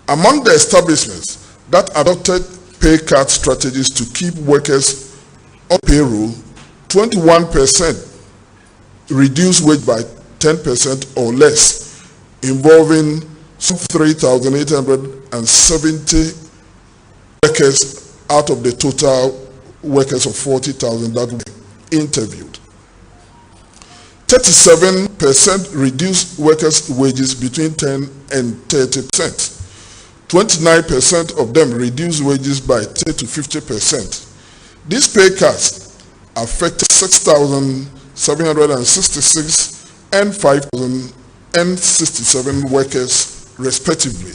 Among the establishments that adopted pay cut strategies to keep workers on payroll, 21% reduced wage by 10% or less, involving some 3,870 workers out of the total workers of 40,000 that were interviewed. 37% reduced workers' wages between 10 and 30%. 29% of them reduced wages by 30 to 50%. These pay cuts affected 6,766 and 5,067 workers respectively.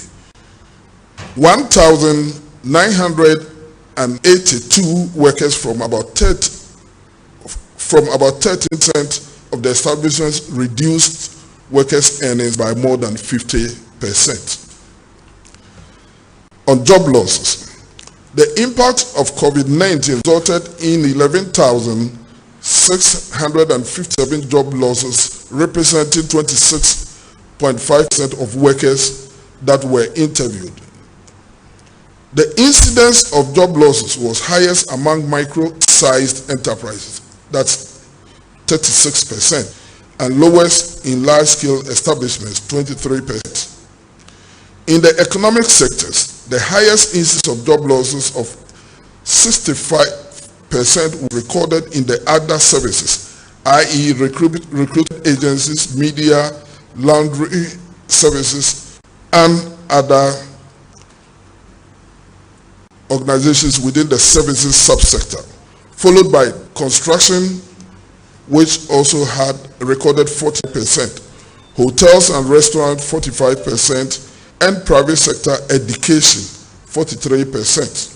1,982 workers from about 13% of the establishments reduced workers' earnings by more than 50%. On job losses, the impact of COVID-19 resulted in 11,657 job losses, representing 26.5% of workers that were interviewed. The incidence of job losses was highest among micro-sized enterprises, that's 36%, and lowest in large-scale establishments, 23%. In the economic sectors, the highest incidence of job losses of 65% were recorded in the other services, i.e. recruitment agencies, media, laundry services, and other organizations within the services subsector, followed by construction, which also had recorded 40%, hotels and restaurants 45%, and private sector education 43%.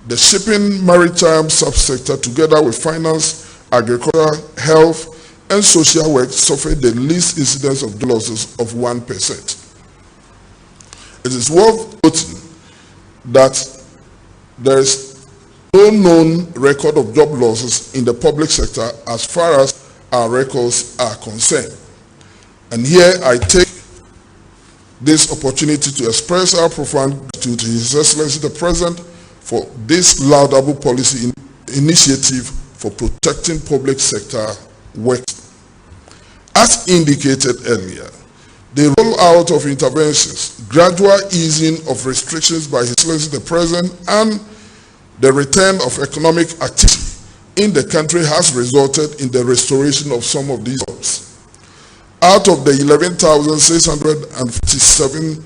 The shipping maritime subsector, together with finance, agriculture, health, and social work, suffered the least incidence of job losses of 1%. It is worth noting that there is no known record of job losses in the public sector as far as our records are concerned. And here I take this opportunity to express our profound gratitude to His Excellency the President for this laudable policy initiative for protecting public sector work. As indicated earlier, the rollout of interventions, gradual easing of restrictions by His Excellency the President, and the return of economic activity in the country has resulted in the restoration of some of these jobs. Out of the 11,657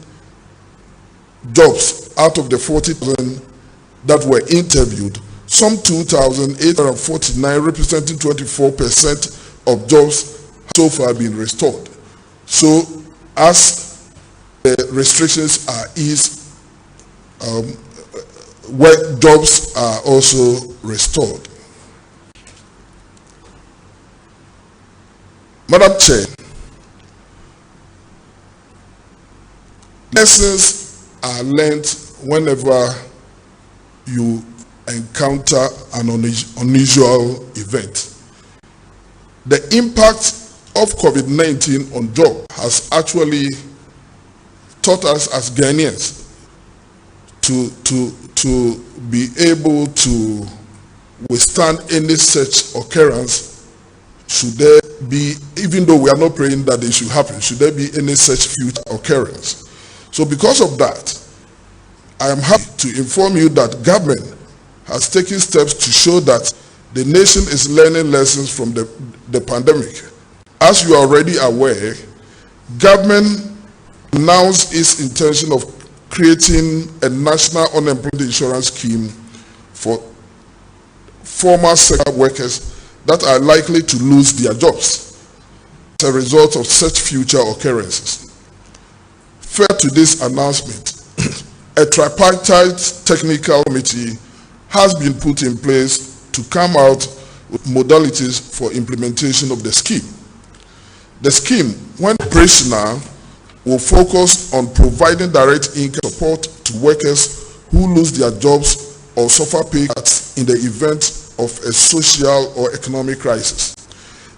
jobs out of the 40,000 that were interviewed, some 2,849, representing 24% of jobs, so far been restored. So as the restrictions are eased, work jobs are also restored. Madam Chair, lessons are learned whenever you encounter an unusual event. The impact of COVID-19 on job has actually taught us as Ghanaians to be able to withstand any such occurrence. Should there be, even though we are not praying that it should happen, should there be any such future occurrence? So because of that, I am happy to inform you that government has taken steps to show that the nation is learning lessons from the pandemic. As you are already aware, government announced its intention of creating a national unemployment insurance scheme for former sector workers that are likely to lose their jobs as a result of such future occurrences. Fair to this announcement, a tripartite technical committee has been put in place to come out with modalities for implementation of the scheme. The scheme, when operational, will focus on providing direct income support to workers who lose their jobs or suffer pay cuts in the event of a social or economic crisis.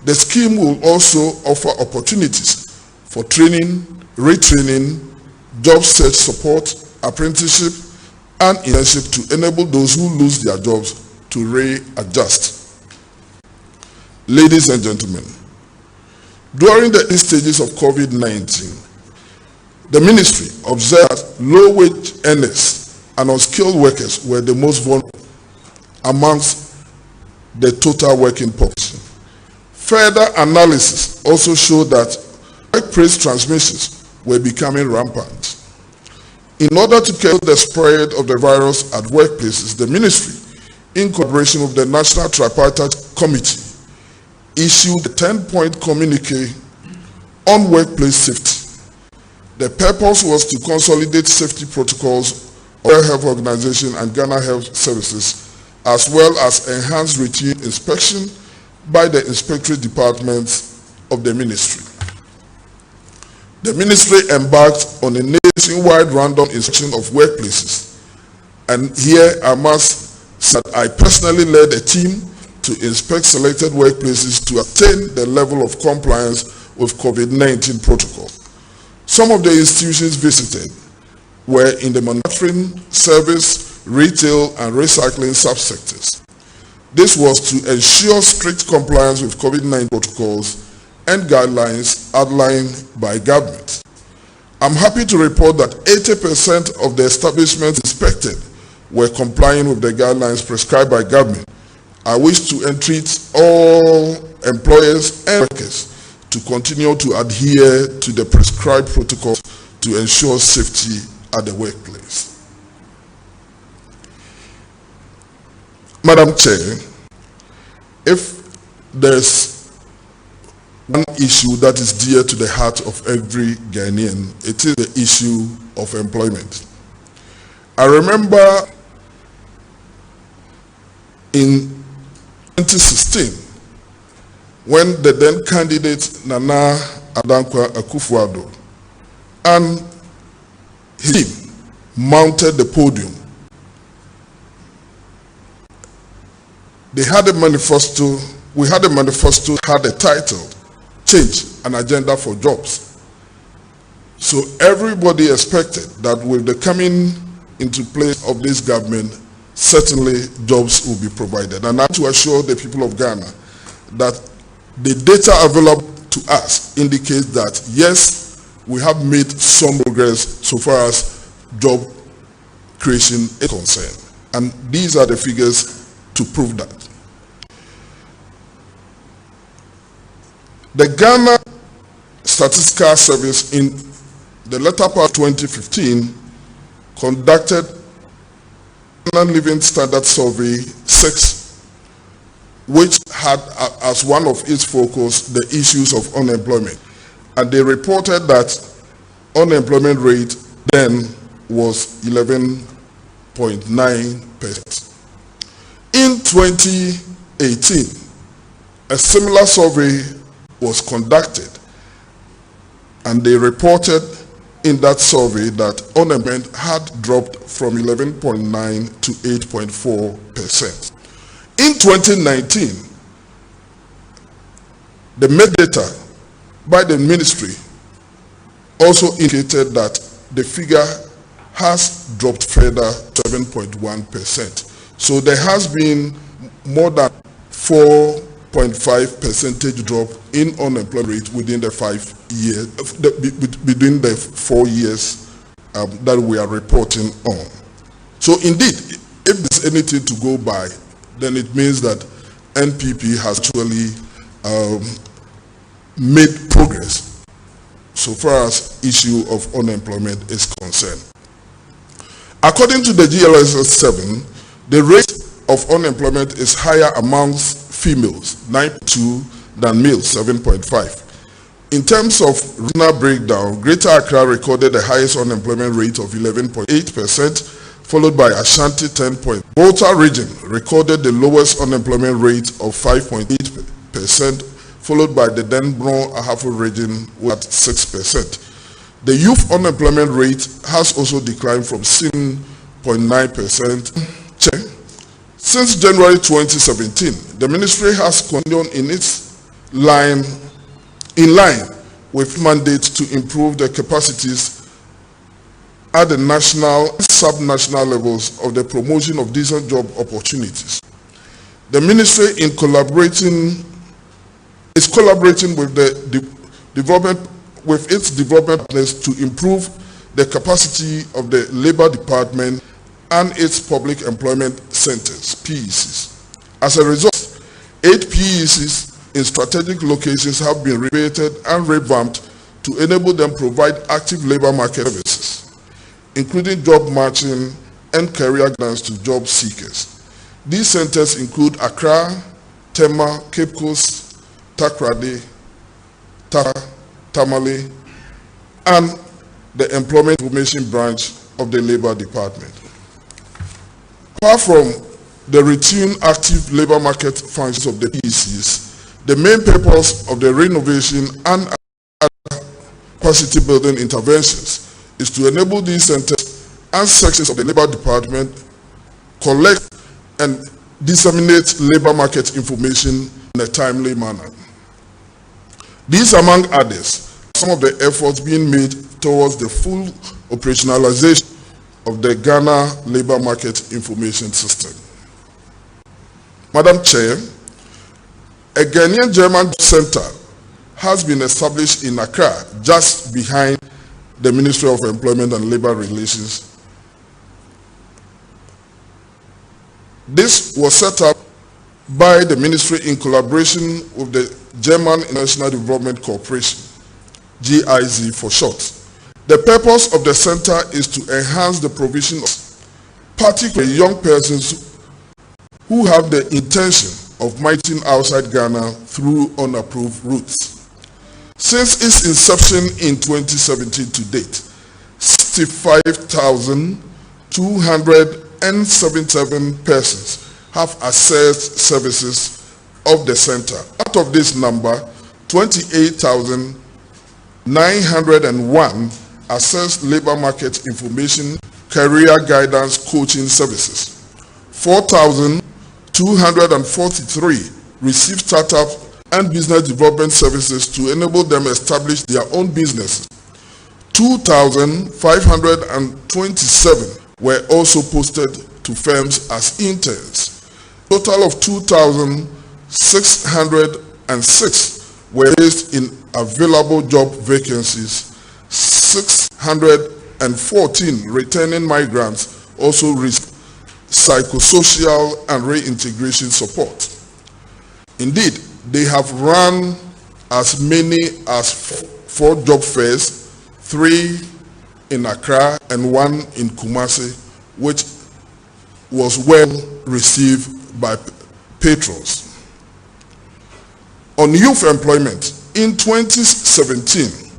The scheme will also offer opportunities for training, retraining, job search support, apprenticeship, and internship to enable those who lose their jobs to readjust. Ladies and gentlemen, during the early stages of COVID-19, the ministry observed that low-wage earners and unskilled workers were the most vulnerable amongst the total working population. Further analysis also showed that workplace transmissions were becoming rampant. In order to curb the spread of the virus at workplaces, the ministry, in cooperation with the National Tripartite Committee, issued a 10-point communiqué on workplace safety. The purpose was to consolidate safety protocols of World Health Organization and Ghana Health Services, as well as enhance routine inspection by the inspectorate departments of the ministry. The ministry embarked on a nationwide random inspection of workplaces, and here I must say that I personally led a team to inspect selected workplaces to attain the level of compliance with COVID-19 protocols. Some of the institutions visited were in the manufacturing, service, retail, and recycling subsectors. This was to ensure strict compliance with COVID-19 protocols and guidelines outlined by government. I'm happy to report that 80% of the establishments inspected were complying with the guidelines prescribed by government. I wish to entreat all employers and workers to continue to adhere to the prescribed protocols to ensure safety at the workplace. Madam Chair, if there's one issue that is dear to the heart of every Ghanaian, it is the issue of employment. I remember in 2016, when the then candidate Nana Adankwa Akufo-Addo and his team mounted the podium, they had a manifesto, we had a manifesto, had a title, Change, an Agenda for Jobs. So everybody expected that with the coming into place of this government, certainly jobs will be provided. And I want to assure the people of Ghana that the data available to us indicates that yes, we have made some progress so far as job creation is concerned. And these are the figures to prove that. The Ghana Statistical Service in the latter part of 2015 conducted Ghana Living Standard Survey 6, which had as one of its focus the issues of unemployment. And they reported that unemployment rate then was 11.9%. In 2018, a similar survey was conducted, and they reported in that survey that unemployment had dropped from 11.9 to 8.4%. In 2019, the metadata by the ministry also indicated that the figure has dropped further to 7.1%. So there has been more than 4.5 percentage drop in unemployment rate within the 5 years, between the 4 years that we are reporting on. So indeed, if there's anything to go by, then it means that NPP has actually made progress so far as issue of unemployment is concerned. According to the GLSS 7, the rate of unemployment is higher amongst females, 9.2, than males, 7.5. In terms of regional breakdown, Greater Accra recorded the highest unemployment rate of 11.8%, followed by Ashanti 10. Volta region recorded the lowest unemployment rate of 5.8%, followed by the Denbron Ahafo region at 6%. The youth unemployment rate has also declined from 7.9%. Since January 2017, the ministry has continued in line with mandates to improve the capacities at the national and sub-national levels of the promotion of decent job opportunities. The ministry is collaborating with its development partners to improve the capacity of the Labor Department and its public employment centers, PECs. As a result, 8 PECs in strategic locations have been renovated and revamped to enable them provide active labor market services, including job matching and career guidance to job seekers. These centers include Accra, Tema, Cape Coast, Takoradi, Tamale, and the Employment Information Branch of the Labor Department. Apart from the routine active labor market functions of the PECs, the main purpose of the renovation and capacity building interventions is to enable these centers and sections of the Labor Department collect and disseminate labor market information in a timely manner. These, among others, are some of the efforts being made towards the full operationalization of the Ghana Labor Market Information System. Madam Chair, a Ghanaian German center has been established in Accra, just behind the Ministry of Employment and Labor Relations. This was set up by the ministry in collaboration with the German International Development Corporation, GIZ for short. The purpose of the center is to enhance the provision of particularly young persons who have the intention of migrating outside Ghana through unapproved routes. Since its inception in 2017 to date, 65,277 persons have accessed services of the center. Out of this number, 28,901 accessed labor market information, career guidance, coaching services. 4,243 received startup and business development services to enable them establish their own businesses. 2,527 were also posted to firms as interns. Total of 2,606 were placed in available job vacancies. 614 returning migrants also received psychosocial and reintegration support. Indeed, they have run as many as 4 job fairs, 3 in Accra and 1 in Kumasi, which was well received by patrons. On youth employment, in 2017,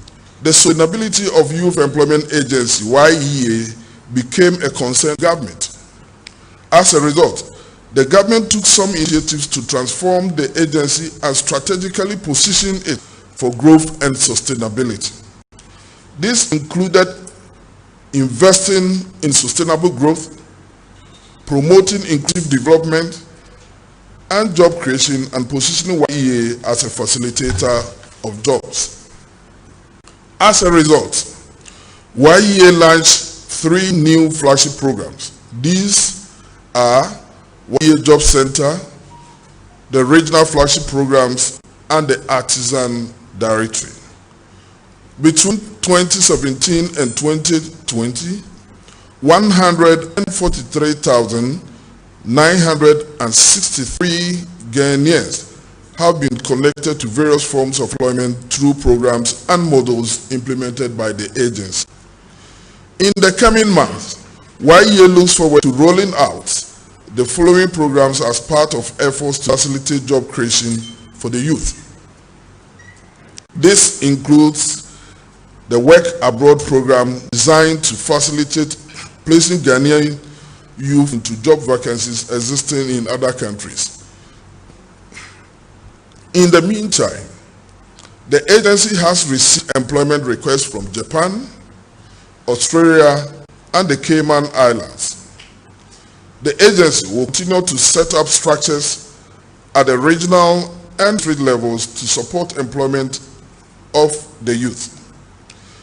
the Sustainability of Youth Employment Agency, YEA, became a concerned government. As a result, the government took some initiatives to transform the agency and strategically position it for growth and sustainability. This included investing in sustainable growth, promoting inclusive development and job creation, and positioning YEA as a facilitator of jobs. As a result, YEA launched 3 new flagship programs. These are YEA Job Center, the regional flagship programs, and the Artisan Directory. Between 2017 and 2020, 143,963 Ghanaians have been connected to various forms of employment through programs and models implemented by the agency. In the coming months, YEA looks forward to rolling out the following programs as part of efforts to facilitate job creation for the youth. This includes the Work Abroad program designed to facilitate placing Ghanaian youth into job vacancies existing in other countries. In the meantime, the agency has received employment requests from Japan, Australia, and the Cayman Islands. The agency will continue to set up structures at the regional and street levels to support employment of the youth.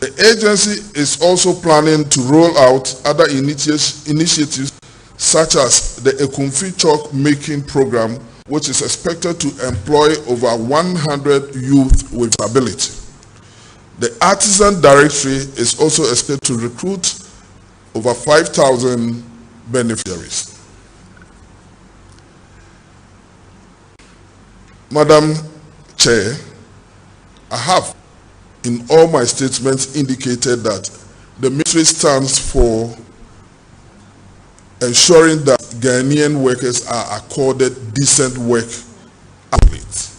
The agency is also planning to roll out other initiatives such as the Ekumfi Chalk Making Program, which is expected to employ over 100 youth with disability. The Artisan Directory is also expected to recruit over 5,000 beneficiaries. Madam Chair, I have in all my statements indicated that the ministry stands for ensuring that Ghanaian workers are accorded decent work accolades.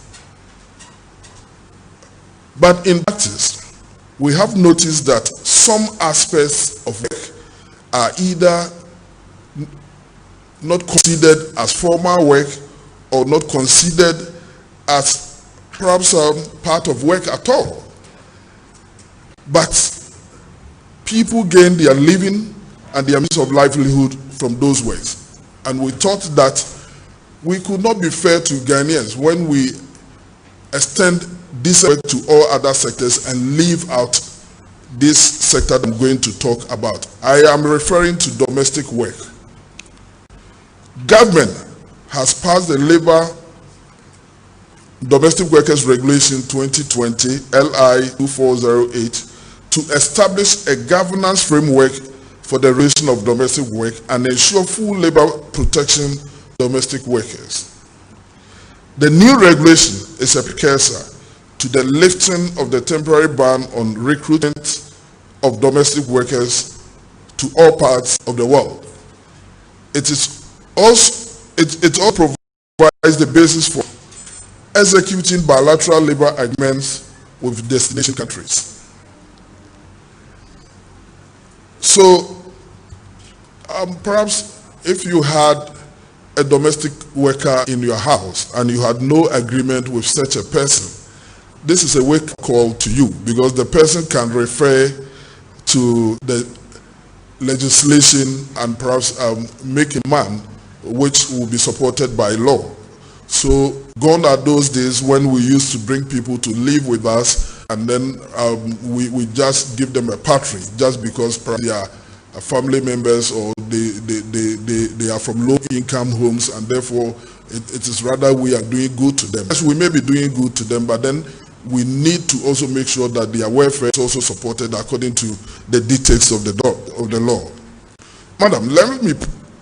But in practice, we have noticed that some aspects of work are either not considered as formal work or not considered as perhaps part of work at all. But people gain their living and their means of livelihood from those ways. And we thought that we could not be fair to Ghanaians when we extend this work to all other sectors and leave out this sector that I'm going to talk about. I am referring to domestic work. Government has passed the Labor Domestic Workers Regulation 2020 LI 2408 to establish a governance framework for the regulation of domestic work and ensure full labor protection for domestic workers. The new regulation is a precursor to the lifting of the temporary ban on recruitment of domestic workers to all parts of the world. It also provides the basis for executing bilateral labor agreements with destination countries. So, perhaps if you had a domestic worker in your house and you had no agreement with such a person, this is a wake call to you, because the person can refer to the legislation and perhaps make a demand which will be supported by law. So gone are those days when we used to bring people to live with us and then we just give them a patry just because they are family members or they are from low income homes, and therefore it is rather we are doing good to them. Yes, we may be doing good to them, but then we need to also make sure that their welfare is also supported according to the dictates of the law. Madam, let me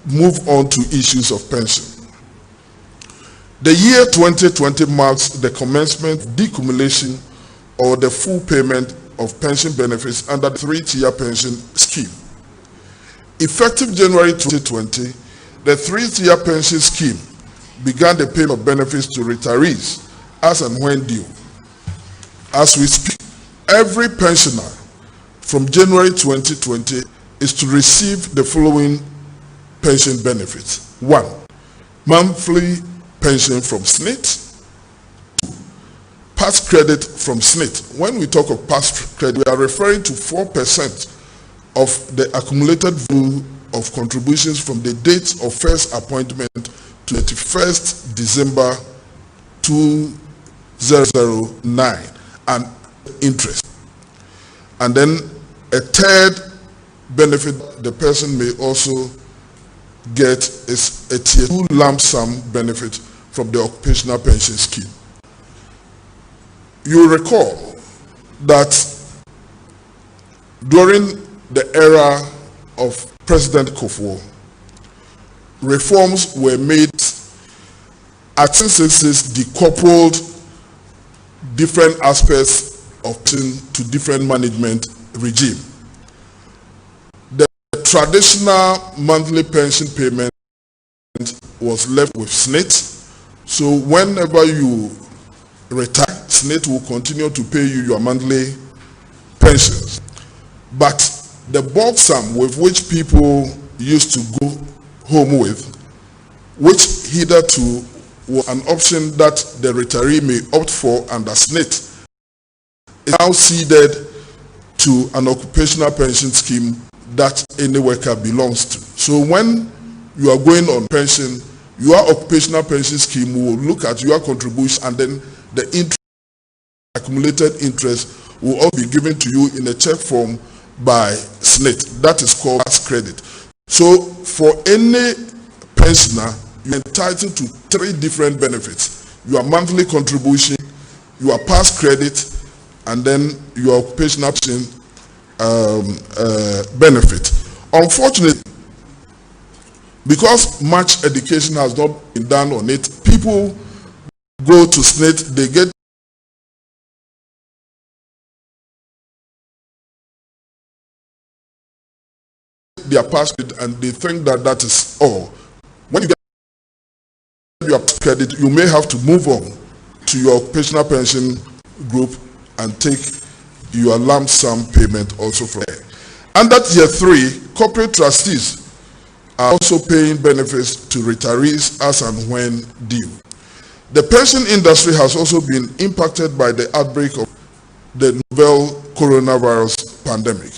move on to issues of pension. The year 2020 marks the commencement of decumulation or the full payment of pension benefits under the three-tier pension scheme. Effective January 2020, the three-tier pension scheme began the payment of benefits to retirees as and when due. As we speak, every pensioner from January 2020 is to receive the following pension benefits. 1. Monthly pension from SNIT. 2. Past credit from SNIT. When we talk of past credit, we are referring to 4% of the accumulated value of contributions from the date of first appointment to 31st December 2009 and interest. And then a third benefit the person may also get is a tier 2 lump sum benefit from the occupational pension scheme. You recall that during the era of President Kufuor, reforms were made at censuses decoupled different aspects of pension to different management regime. The traditional monthly pension payment was left with SNIT. So whenever you retire, SNIT will continue to pay you your monthly pensions. But the bulk sum with which people used to go home with, which hitherto was an option that the retiree may opt for under SNIT, is now ceded to an occupational pension scheme that any worker belongs to. So when you are going on pension, your occupational pension scheme will look at your contribution and then the accumulated interest will all be given to you in a check form by SNIT. That is called pass credit. So for any pensioner, you're entitled to 3 different benefits: your monthly contribution, your pass credit, and then your occupational pension benefit. Unfortunately, because much education has not been done on it, people go to SNIT, they get their pass credit, and they think that that is all. When you get your pass credit, you may have to move on to your occupational pension group and take your lump sum payment also from there. Under Tier 3, corporate trustees are also paying benefits to retirees as and when due. The pension industry has also been impacted by the outbreak of the novel coronavirus pandemic.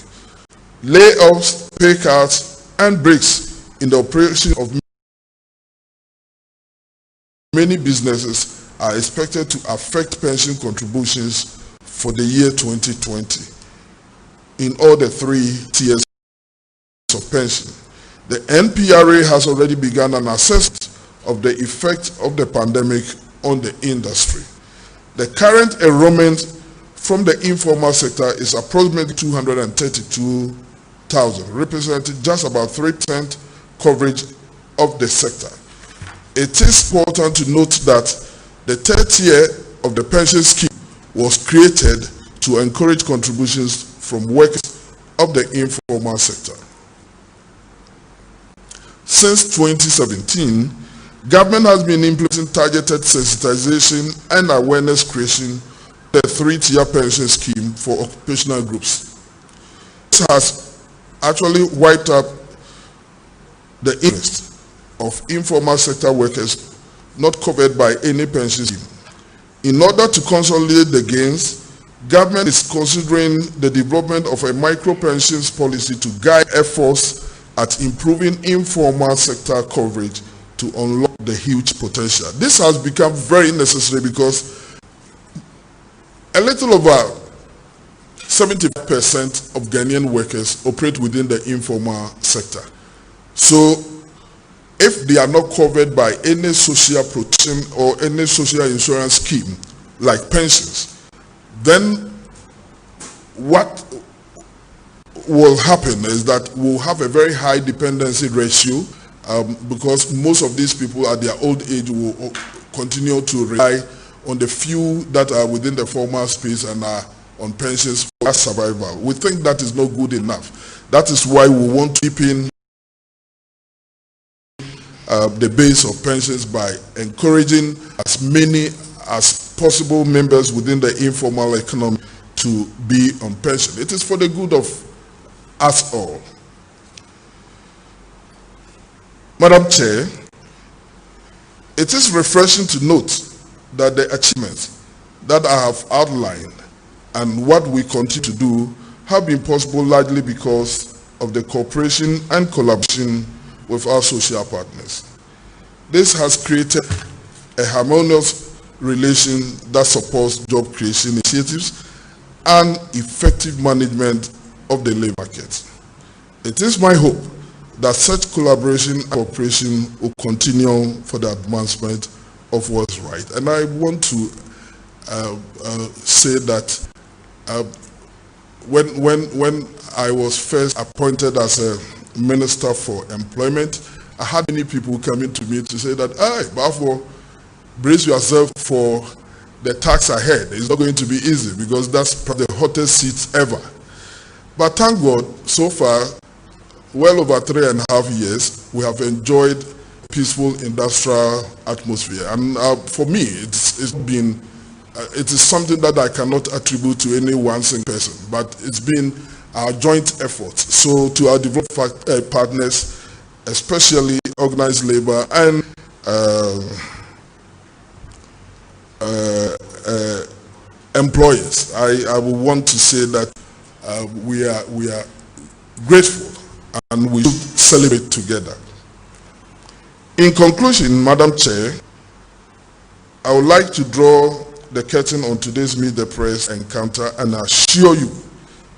Layoffs, pay cuts, and breaks in the operation of many businesses are expected to affect pension contributions for the year 2020 in all the 3 tiers of pension. The NPRA has already begun an assessment of the effect of the pandemic on the industry. The current enrollment from the informal sector is approximately 232,000, representing just about 3% coverage of the sector. It is important to note that the 3rd tier of the pension scheme was created to encourage contributions from workers of the informal sector. Since 2017, government has been implementing targeted sensitization and awareness creation the 3-tier pension scheme for occupational groups. This has actually wiped out the interest of informal sector workers not covered by any pension scheme. In order to consolidate the gains, government is considering the development of a micro pensions policy to guide efforts at improving informal sector coverage to unlock the huge potential. This has become very necessary because a little over 70% of Ghanaian workers operate within the informal sector. So if they are not covered by any social protection or any social insurance scheme like pensions, then what will happen is that we'll have a very high dependency ratio because most of these people at their old age will continue to rely on the few that are within the formal space and are on pensions for survival. We think that is not good enough. That is why we want to keep in the base of pensions by encouraging as many as possible members within the informal economy to be on pension. It is for the good of us all. Madam Chair, it is refreshing to note that the achievements that I have outlined and what we continue to do have been possible largely because of the cooperation and collaboration with our social partners. This has created a harmonious relation that supports job creation initiatives and effective management of the labor market. It is my hope that such collaboration and cooperation will continue for the advancement of what's right. And I want to say that when I was first appointed as a Minister for Employment, I had many people coming to me to say that, hey, Bafo, brace yourself for the tax ahead. It's not going to be easy because that's probably the hottest seat ever. But thank God, so far, well over 3.5 years, we have enjoyed peaceful industrial atmosphere. And for me, it is something that I cannot attribute to any one single person, but it's been our joint efforts. So to our development partners, especially organized labor and employers, I would want to say that we are grateful and we should celebrate together. In conclusion, Madam Chair, I would like to draw the curtain on today's Meet the Press encounter and assure you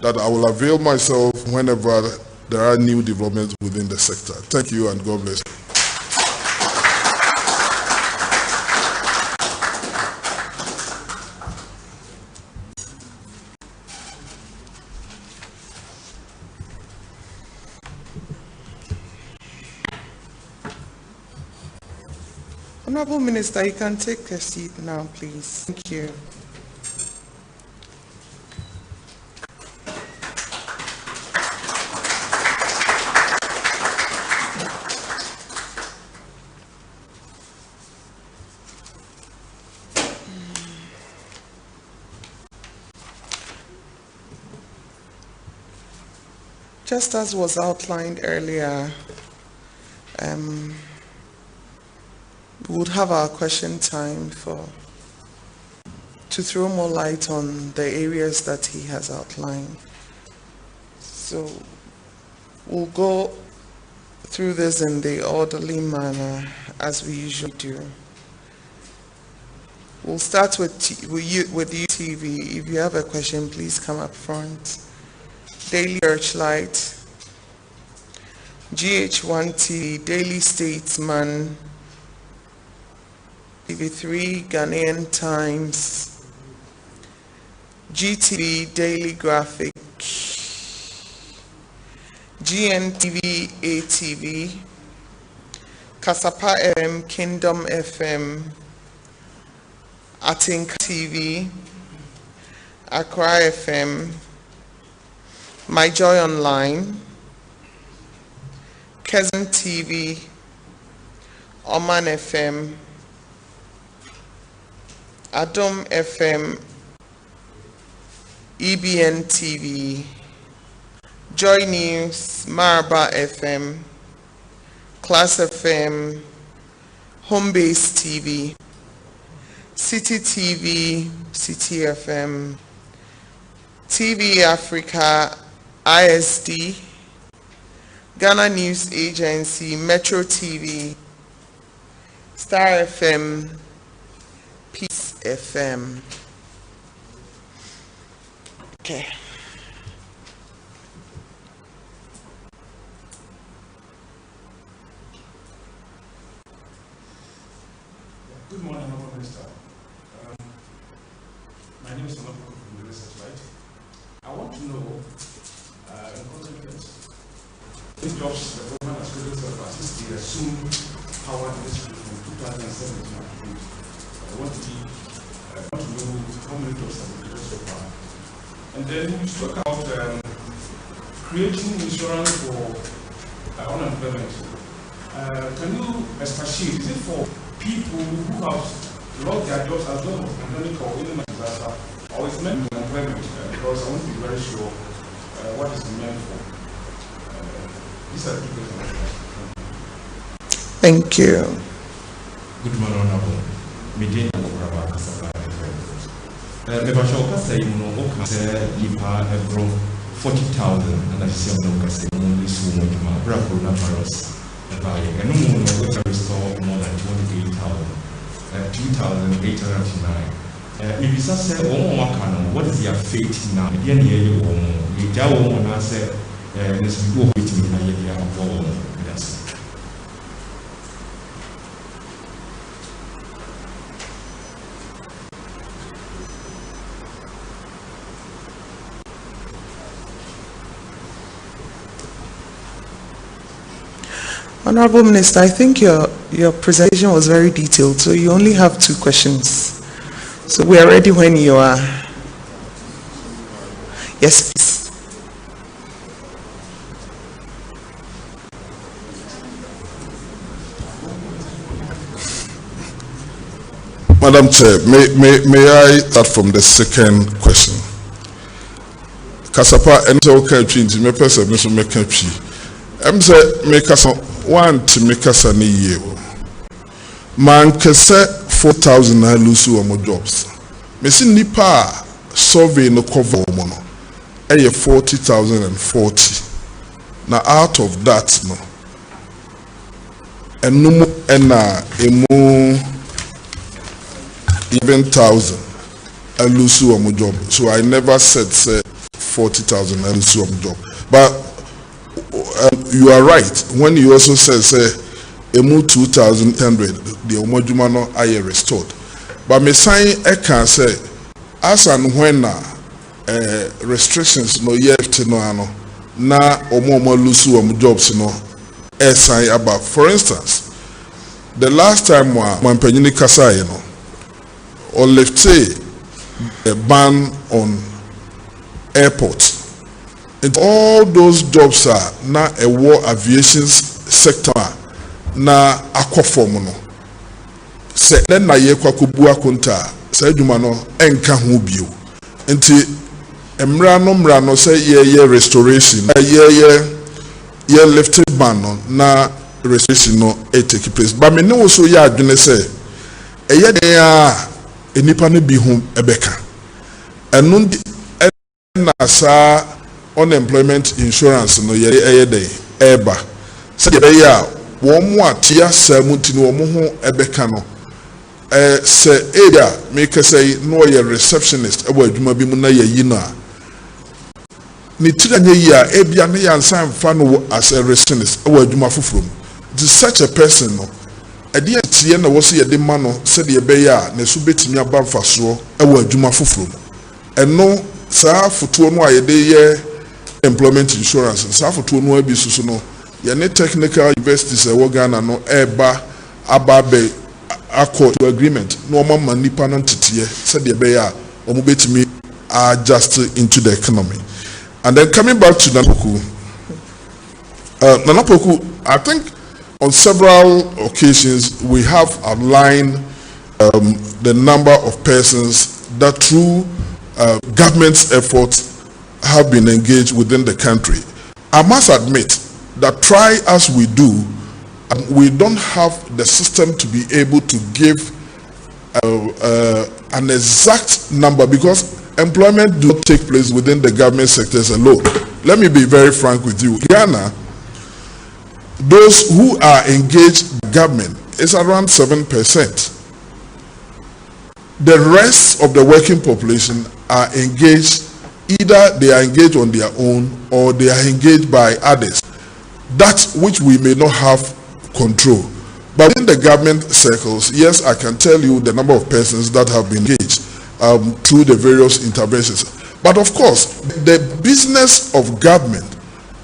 that I will avail myself whenever there are new developments within the sector. Thank you and God bless you. Honorable Minister, you can take a seat now, please. Thank you. Just as was outlined earlier, we would have our question time to throw more light on the areas that he has outlined. So we'll go through this in the orderly manner as we usually do. We'll start with UTV. If you have a question, please come up front. Daily Searchlight, GH1 TV, Daily Statesman, TV3, Ghanaian Times, GTV, Daily Graphic, GNTV, ATV, Kasapa FM, Kingdom FM, Atinka TV, Accra FM, My Joy Online, Kesem TV, Oman FM, Adom FM, EBN TV, Joy News, Maraba FM, Class FM, Homebase TV, City TV, City FM, TV Africa, ISD, Ghana News Agency, Metro TV, Star FM, Peace FM. Okay. Good morning, Honorable Minister. My name is Agogo from the Research Light. I want to know, in consequence, these jobs the government has created since they assumed power in this country from 2017 to 2020. I want to know how many jobs have been created so far. And then you spoke about creating insurance for unemployment. Can you expatiate? Is it for people who have lost their jobs as well as pandemic or any disaster, or is meant for employment? Because I want to be very sure what is meant for. These are the two questions. Thank you. Good morning, Honorable. Meeting Agogo Kasapa FM. Mebasho kasa imuno okase lipa ebro 40,000 and I see no kasa imuno isu mo juma bra coronavirus. And no more we can restore more than 2,809. Maybe say what is their fate now? The end year you jaw one say let's go with me na year of that's. Honorable Minister, I think your presentation was very detailed, so you only have 2 questions. So we are ready when you are. Yes, please. Madam Chair, may I start from the second question? Kasapa and okay, change me person, Mr. McKenzie. I'm saying, make us one to make us a year. Man can say 4,000 I lose more jobs. Messi nipa survey no cover mono. 40,040. Now out of that no. And no more and 11,000 a lose one job. So I never said say 40,000 a lose one job. But you are right when you also say emu 2,100 the omojuma no aye restored. But me saying I can say as and when restrictions no yet no ano na omo lose one jobs no sign about. For instance, the last time when Penyini Kasa, you know, or lifted a ban on airports, and all those jobs are now a war aviation sector na aquaform no. Se then na ye kwa kubua kunta se adwuma no enka ho bio. Nti emra no say ye restoration ye lifted ban no na restoration no take place. But me no so ya adwene say eye den a enipa no bi ho ebeka. Eno na sa unemployment insurance no ye den eba. Se ye ya wo mo atia samuti no wo ho ebeka no say area make say no ye receptionist ebo adwuma bi mu na ye yi no a ni tiranye yi a ebia ne yansan fa no as a receptionist ebo adwuma foforo mu. Such a person no ade atie na wo se ye de ma no se de be ya na so betimi aba mfaso ebo adwuma foforo mu. Eno saa foto no a ye de ye employment insurance saa foto no abi susu no ye ne technical universities e wo Ghana no eba ababe accord to agreement no mama nipa no tete said the be ya omo betimi adjust into the economy. And then coming back to Nanapoku, I think on several occasions we have outlined the number of persons that through government's efforts have been engaged within the country. I must admit that try as we do, we don't have the system to be able to give an exact number because employment do not take place within the government sectors alone. Let me be very frank with you. Ghana, those who are engaged in government is around 7%. The rest of the working population are engaged, either they are engaged on their own or they are engaged by others. That which we may not have control. But in the government circles, yes, I can tell you the number of persons that have been engaged through the various interventions. But of course, the business of government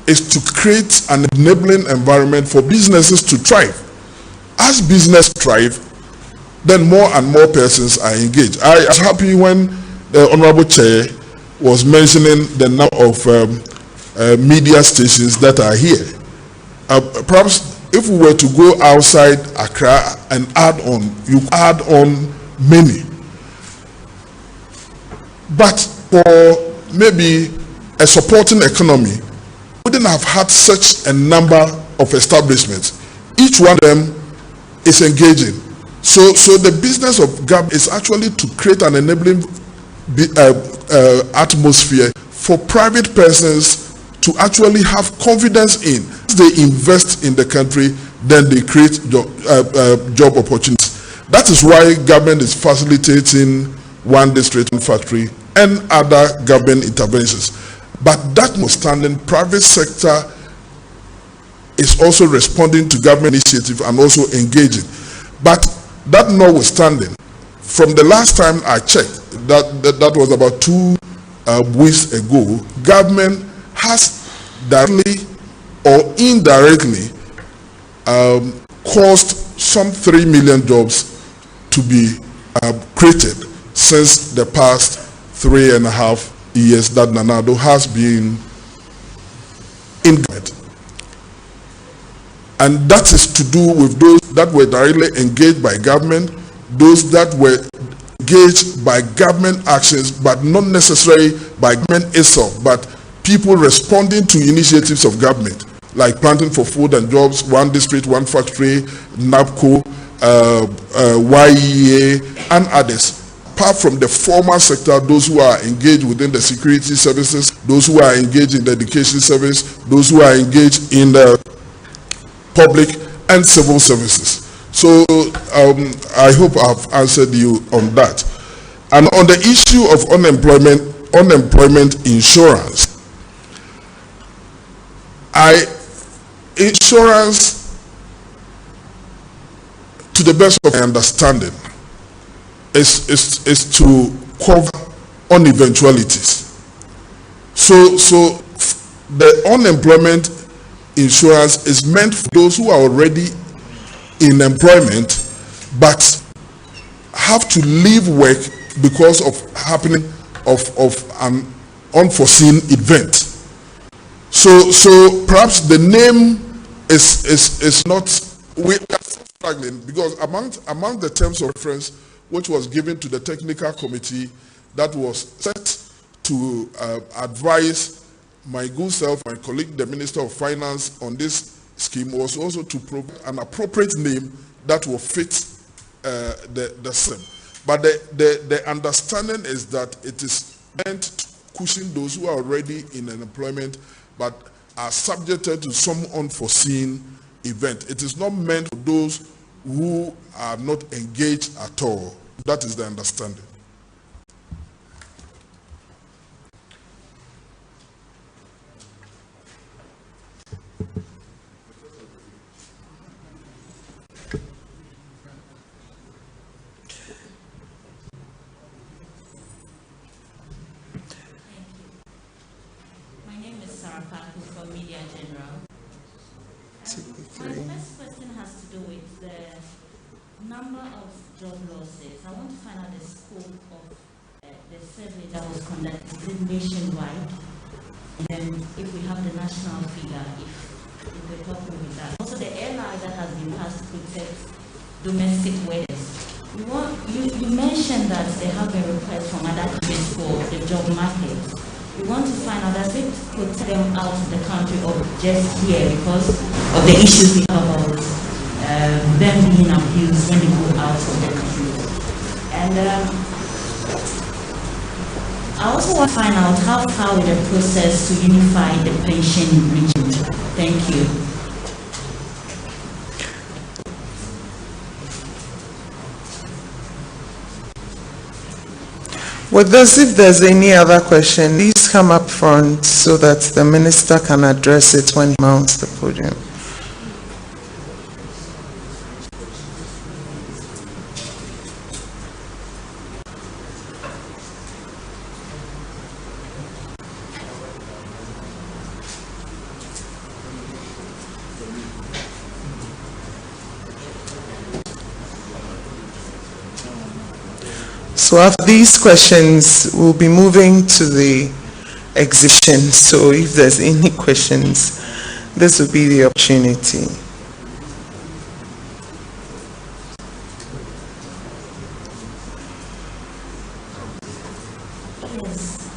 is to create an enabling environment for businesses to thrive. As business thrive, then more and more persons are engaged. I was happy when the Honorable Chair was mentioning the number of media stations that are here. Perhaps if we were to go outside Accra and add on, you add on many. But for maybe a supporting economy, we wouldn't have had such a number of establishments. Each one of them is engaging. So the business of government is actually to create an enabling atmosphere for private persons to actually have confidence in. As they invest in the country, then they create job opportunities. That is why government is facilitating one district, one factory, and other government interventions. But that notwithstanding, private sector is also responding to government initiative and also engaging. But that notwithstanding, from the last time I checked, that was about 2 weeks ago, government has directly or indirectly caused some 3 million jobs to be created since the past 3.5 years that Nanado has been in government. And that is to do with those that were directly engaged by government, those that were engaged by government actions, but not necessarily by government itself, but people responding to initiatives of government, like Planting for Food and Jobs, One District, One Factory, NAPCO, YEA, and others. Apart from the formal sector, those who are engaged within the security services, those who are engaged in the education service, those who are engaged in the public and civil services. So I hope I've answered you on that. And on the issue of unemployment insurance, insurance, to the best of my understanding, is to cover on eventualities. So the unemployment insurance is meant for those who are already in employment but have to leave work because of happening of an unforeseen event. So perhaps the name is not, we are struggling because among the terms of reference which was given to the technical committee that was set to advise my good self, my colleague, the Minister of Finance on this scheme, was also to provide an appropriate name that will fit the same. But the understanding is that it is meant to cushion those who are already in an employment but are subjected to some unforeseen event. It is not meant for those who are not engaged at all. That is the understanding. My first question has to do with the number of job losses. I want to find out the scope of the survey that was conducted. Is it nationwide? And then if we have the national figure, if we're talking with that. Also the NI that has been passed to protect domestic workers. You mentioned that they have a request from other countries for the job market. We want to find out, does it put them out of the country or just here because of the issues we have about them being abused when they go out of the country? And I also want to find out how far with the process to unify the pension regime. Thank you. With this, if there's any other question, please come up front so that the minister can address it when he mounts the podium. So after these questions, we'll be moving to the exhibition. So if there's any questions, this will be the opportunity. Yes.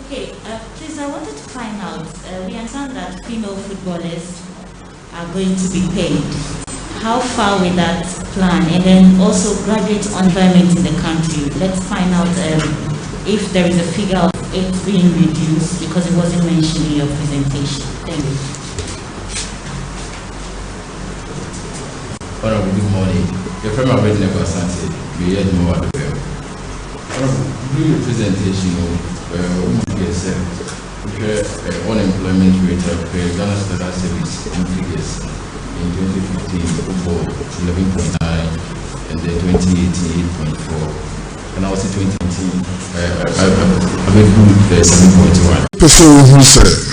Okay, please, I wanted to find out, we understand that female footballers are going to be paid. How far with that plan? And then also graduate unemployment in the country. Let's find out if there is a figure of it being reduced because it wasn't mentioned in your presentation. Thank you. Honorable, good morning. Your friend Abed never started. We had no other film. Honorable, during your presentation, unemployment rate of Ghana Federal Service figures. In 2015, for 11.9, and then 2018, 8.4, and also 2018, I went through 7.1. Person who said